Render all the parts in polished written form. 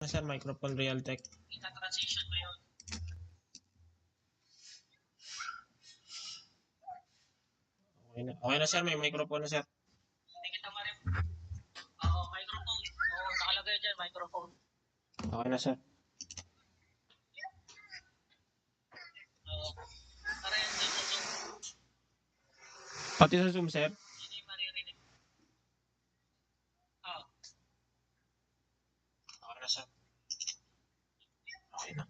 sir, microphone Realtek. Ita-transition mo yun. Okay na sir, may microphone na sir. Hindi kita ma-rep. Oo, microphone. Oo, nakalagay dyan, microphone. Okay na sir. Oo. Para yan dyan sa Zoom. Pati sa Zoom sir. Hindi maririnig. Oo. Okay na sir. Okay na.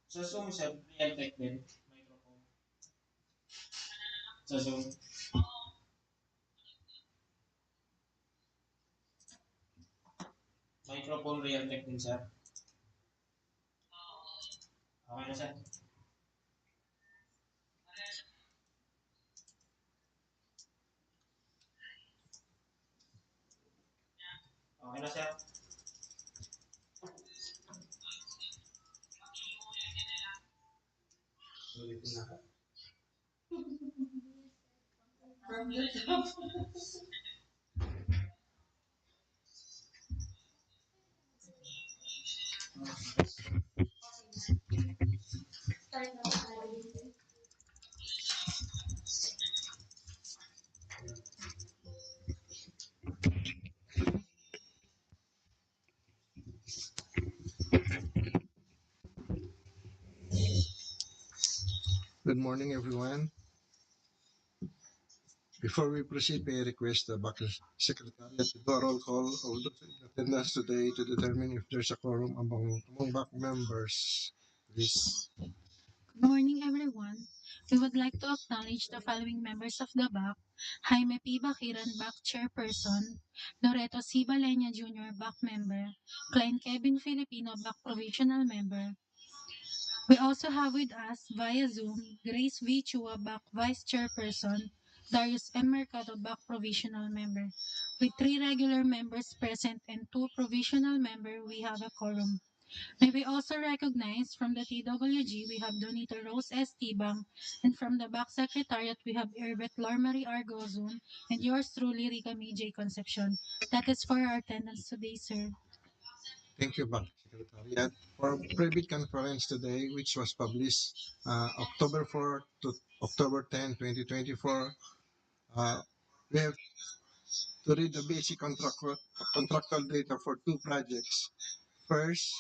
Sa Zoom sir, Realtek din. Microphone. Sa Zoom. Microphone Realtek din sir. Okay na sir. Okay na sir. Ulitin na. Good morning, everyone. Before we proceed, may I request the back secretariat to do a roll call of those in attendance today to determine if there's a quorum among back members. Please. Good morning, everyone. We would like to acknowledge the following members of the BAC: Jaime P. Bakiran, BAC Chairperson; Loreto C. Balenya Jr., BAC Member; Klein Kevin Filipino, BAC Provisional Member. We also have with us via Zoom Grace V. Chua, BAC Vice Chairperson; Darius M. Mercado, BAC Provisional Member. With 3 regular members present and 2 provisional members, we have a quorum. May we also recognize from the TWG, we have Donita Rose S. Tibang, and from the BAC Secretariat, we have Herbert Lormary Argozun, and yours truly, Rica May J. Concepcion. That is for our attendance today, sir. Thank you, back secretariat. For private conference today, which was published October 4 to October 10, 2024, we have to read the basic contractual data for 2 projects. First,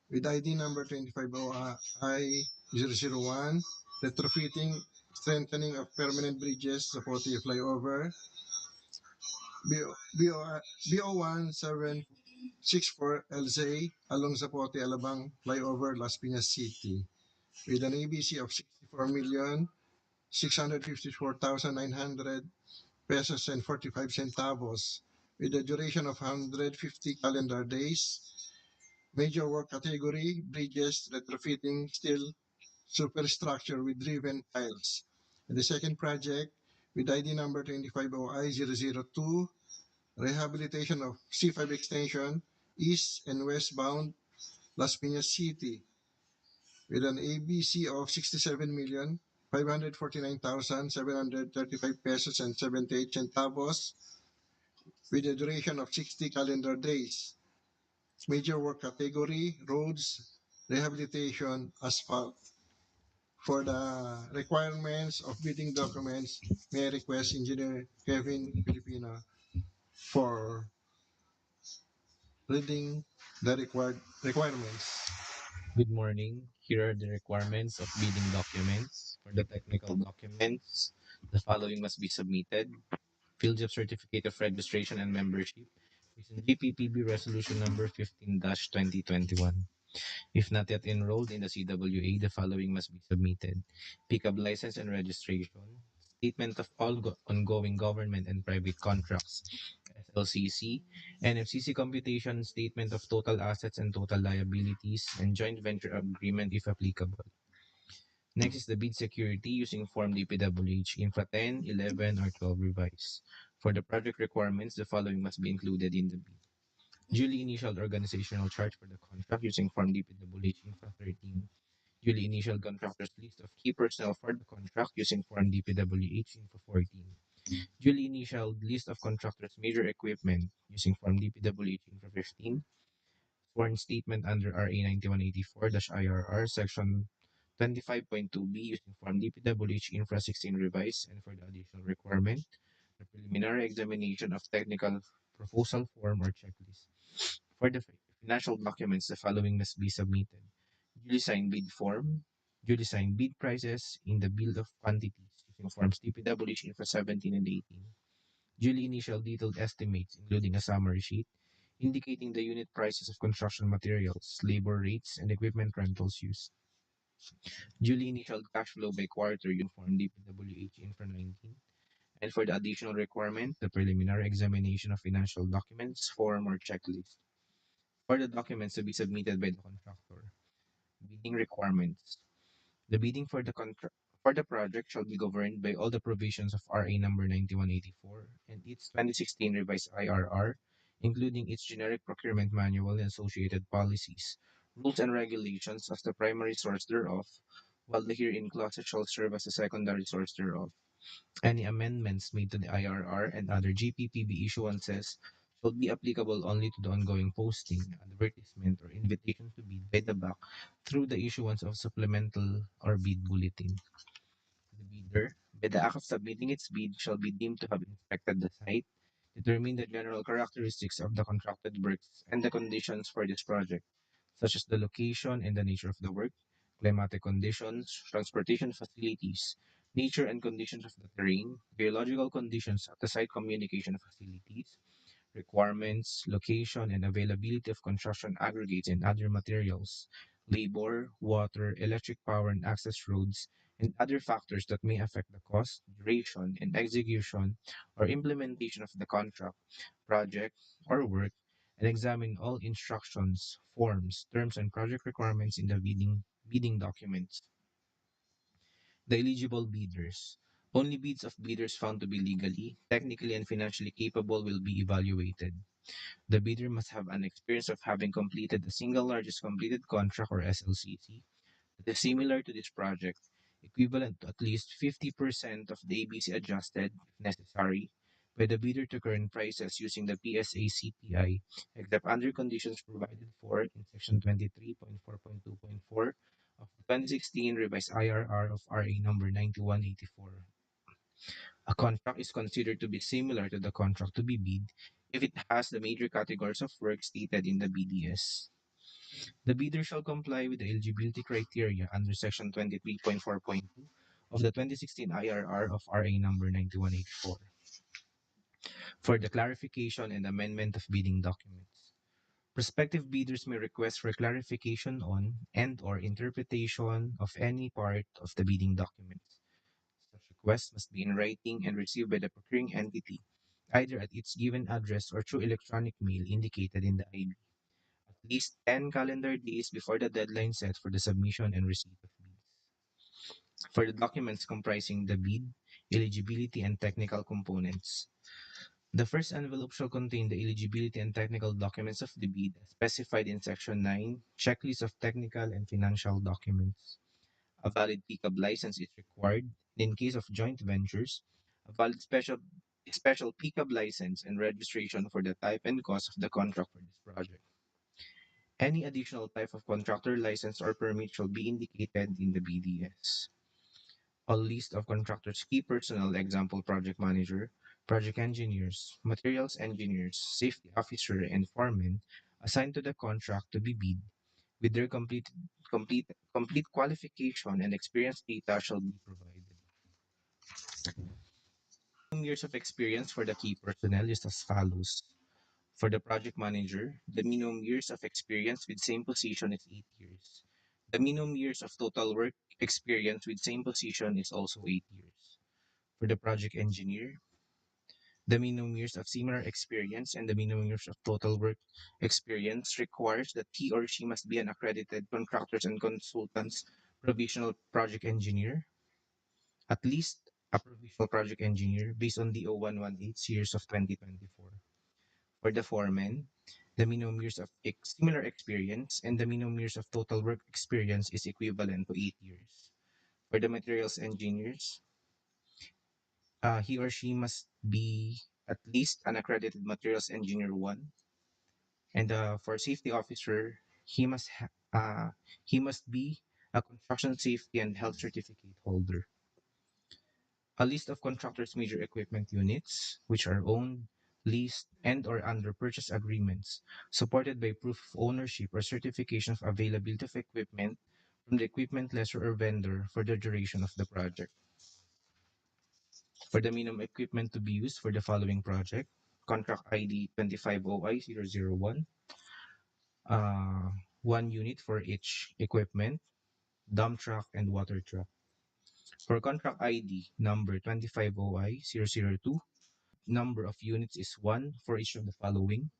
with ID number 25OI-001, retrofitting, strengthening of permanent bridges, Zapote Flyover, BO1764LZ along Zapote, Alabang, Flyover, LasPinas City, with an ABC of 64,654,900 pesos and 45 centavos, with a duration of 150 calendar days. Major work category: bridges, retrofitting, steel superstructure with driven tiles. And the second project, with ID number 25OI-002, rehabilitation of C5 extension, east and westbound, Las Piñas City, with an ABC of 67,549,735 pesos and 78 centavos, with a duration of 60 calendar days. Major work category: roads, rehabilitation, asphalt. For the requirements of bidding documents, may I request Engineer Kevin Filipino for reading the requirements. Good morning. Here are the requirements of bidding documents. For the technical documents, the following must be submitted: Field Job Certificate of Registration and Membership, recent GPPB Resolution Number 15-2021. If not yet enrolled in the CWA, the following must be submitted: Pickup License and Registration, Statement of all ongoing government and private contracts, SLCC, NFCC computation, Statement of total assets and total liabilities, and joint venture agreement if applicable. Next is the bid security using Form DPWH Infra 10, 11, or 12 revised. For the project requirements, the following must be included in the bid: duly initialed organizational chart for the contract using Form DPWH Infra 13, Duly initial contractors list of key personnel for the contract using Form DPWH Info 14. Duly initial list of contractors' major equipment using Form DPWH Info 15. Sworn statement under RA 9184-IRR Section 25.2b using Form DPWH Infra 16 revised, and for the additional requirement, the preliminary examination of technical proposal form or checklist. For the financial documents, the following must be submitted: duly signed bid form, duly signed bid prices in the bill of quantities using Forms DPWH Infra 17 and 18, duly initial detailed estimates including a summary sheet indicating the unit prices of construction materials, labor rates, and equipment rentals used. Duly initial cash flow by quarter uniform DPWH Infra 19. And for the additional requirement, the preliminary examination of financial documents, form, or checklist. For the documents to be submitted by the contractor, bidding requirements. The bidding for the project shall be governed by all the provisions of RA number 9184 and its 2016 revised IRR, including its generic procurement manual and associated policies, rules and regulations as the primary source thereof, while the herein clauses shall serve as a secondary source thereof. Any amendments made to the IRR and other GPPB issuances shall be applicable only to the ongoing posting, advertisement, or invitation to bid by the BAC through the issuance of supplemental or bid bulletin. The bidder, by the act of submitting its bid, shall be deemed to have inspected the site, determine the general characteristics of the contracted works and the conditions for this project, such as the location and the nature of the work, climatic conditions, transportation facilities, nature and conditions of the terrain, geological conditions at the site communication facilities, requirements, location, and availability of construction aggregates and other materials, labor, water, electric power and access roads, and other factors that may affect the cost, duration, and execution or implementation of the contract, project, or work, and examine all instructions, forms, terms, and project requirements in the bidding documents. The eligible bidders. Only bids of bidders found to be legally, technically, and financially capable will be evaluated. The bidder must have an experience of having completed the single largest completed contract or SLCC that is similar to this project, equivalent to at least 50% of the ABC adjusted, if necessary, by the bidder to current prices using the PSA CPI, except under conditions provided for in Section 23.4.2.4 of the 2016 revised IRR of RA number 9184. A contract is considered to be similar to the contract to be bid if it has the major categories of work stated in the BDS. The bidder shall comply with the eligibility criteria under Section 23.4.2 of the 2016 IRR of RA number 9184 for the clarification and amendment of bidding documents. Prospective bidders may request for clarification on and/or interpretation of any part of the bidding documents. Such request must be in writing and received by the procuring entity, either at its given address or through electronic mail indicated in the IB, at least 10 calendar days before the deadline set for the submission and receipt of bids. For the documents comprising the bid, eligibility, and technical components, the first envelope shall contain the eligibility and technical documents of the bid as specified in Section 9, checklist of technical and financial documents. A valid PCAB license is required, and in case of joint ventures, a valid special PCAB license and registration for the type and cost of the contract for this project. Any additional type of contractor license or permit shall be indicated in the BDS. A list of contractors' key personnel, example project manager, project engineers, materials engineers, safety officer, and foremen assigned to the contract to be bid with their complete complete qualification and experience data shall be provided. Years of experience for the key personnel is as follows. For the project manager, the minimum years of experience with same position is 8 years. The minimum years of total work experience with same position is also 8 years. For the project engineer, the minimum years of similar experience and the minimum years of total work experience requires that he or she must be an accredited contractors and consultants provisional project engineer, at least a provisional project engineer based on DO 118 series of 2024. For the foreman, the minimum years of similar experience and the minimum years of total work experience is equivalent to 8 years. For the materials engineers, he or she must be at least an accredited materials engineer 1. And for safety officer, he must be a construction safety and health certificate holder. A list of contractors' major equipment units, which are owned, leased, and or under purchase agreements, supported by proof of ownership or certification of availability of equipment from the equipment lessor or vendor for the duration of the project. For the minimum equipment to be used for the following project, contract ID 25OI001, 1 unit for each equipment, dump truck and water truck. For contract ID number 25OI002, number of units is 1 for each of the following: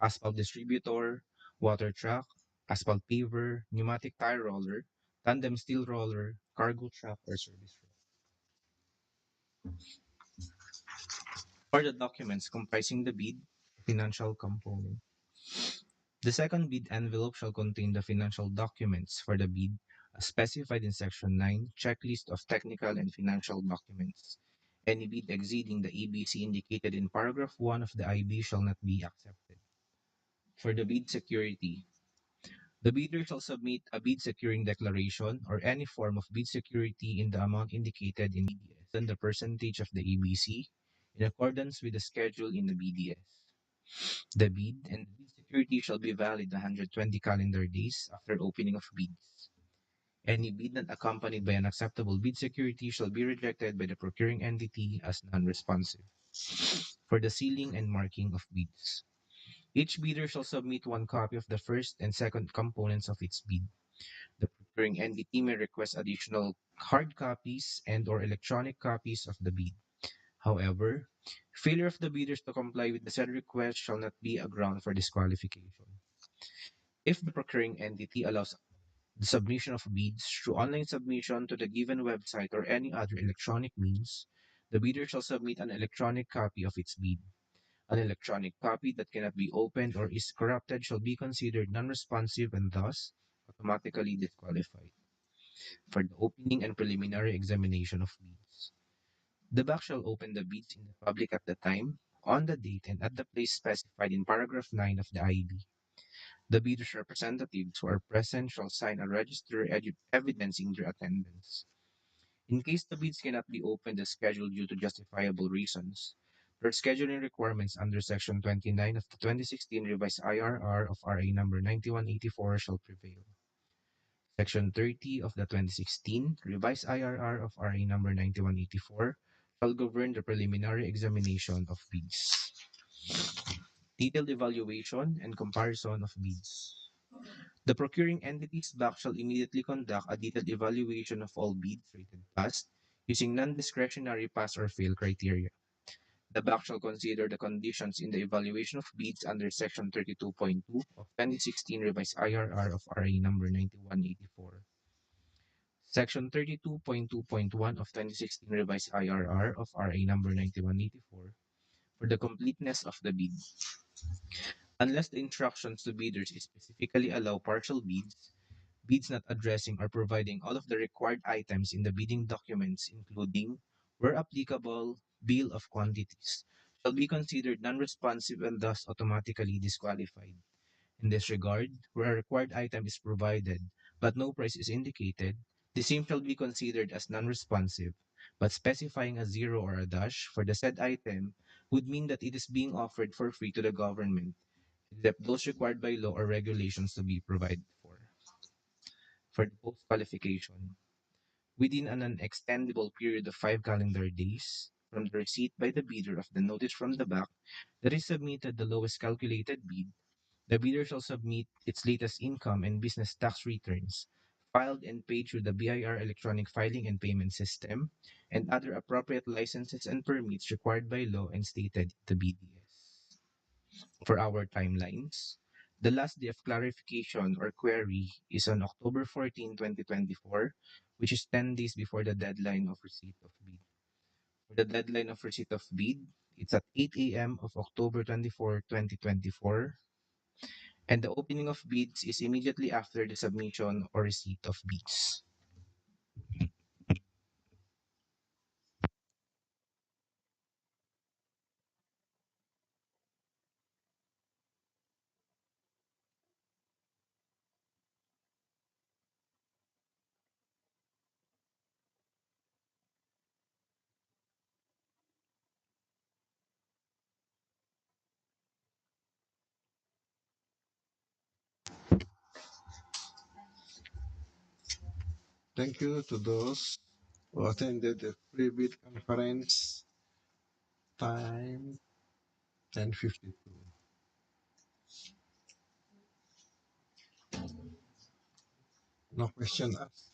asphalt distributor, water truck, asphalt paver, pneumatic tire roller, tandem steel roller, cargo truck, or service truck. For the documents comprising the bid, financial component. The second bid envelope shall contain the financial documents for the bid as specified in Section 9, checklist of technical and financial documents. Any bid exceeding the ABC indicated in paragraph 1 of the IB shall not be accepted. For the bid security, the bidder shall submit a bid securing declaration or any form of bid security in the amount indicated in BDS and the percentage of the ABC in accordance with the schedule in the BDS. The bid and the bid security shall be valid 120 calendar days after opening of bids. Any bid not accompanied by an acceptable bid security shall be rejected by the procuring entity as non-responsive. For the sealing and marking of bids, each bidder shall submit 1 copy of the first and second components of its bid. The procuring entity may request additional hard copies and or electronic copies of the bid. However, failure of the bidders to comply with the said request shall not be a ground for disqualification. If the procuring entity allows the submission of bids through online submission to the given website or any other electronic means, the bidder shall submit an electronic copy of its bid. An electronic copy that cannot be opened or is corrupted shall be considered non-responsive and thus automatically disqualified. For the opening and preliminary examination of bids, the BAC shall open the bids in the public at the time, on the date, and at the place specified in paragraph 9 of the IB. The bidder's representatives who are present shall sign a register evidencing their attendance. In case the bids cannot be opened as scheduled due to justifiable reasons, their scheduling requirements under Section 29 of the 2016 revised IRR of RA number 9184 shall prevail. Section 30 of the 2016 revised IRR of RA number 9184 shall govern the preliminary examination of bids. Detailed evaluation and comparison of bids. The procuring entity's BAC shall immediately conduct a detailed evaluation of all bids rated pass using non-discretionary pass or fail criteria. The BAC shall consider the conditions in the evaluation of bids under Section 32.2 of 2016 revised IRR of RA number 9184. Section 32.2.1 of 2016 revised IRR of RA number 9184 for the completeness of the bid. Unless the instructions to bidders specifically allow partial bids, bids not addressing or providing all of the required items in the bidding documents, including, where applicable, bill of quantities, shall be considered non-responsive and thus automatically disqualified. In this regard, where a required item is provided but no price is indicated, the same shall be considered as non-responsive, but specifying a 0 or a dash for the said item would mean that it is being offered for free to the government, except those required by law or regulations to be provided for. For the post-qualification, within an extendable period of 5 calendar days from the receipt by the bidder of the notice from the BAC that is submitted the lowest calculated bid, the bidder shall submit its latest income and business tax returns, filed and paid through the BIR electronic filing and payment system, and other appropriate licenses and permits required by law and stated in the BDS. For our timelines, the last day of clarification or query is on October 14, 2024, which is 10 days before the deadline of receipt of bid. For the deadline of receipt of bid, It's at 8 a.m. of October 24, 2024. And the opening of bids is immediately after the submission or receipt of bids. Thank you to those who attended the pre-bid conference. Time 10:52. No question asked.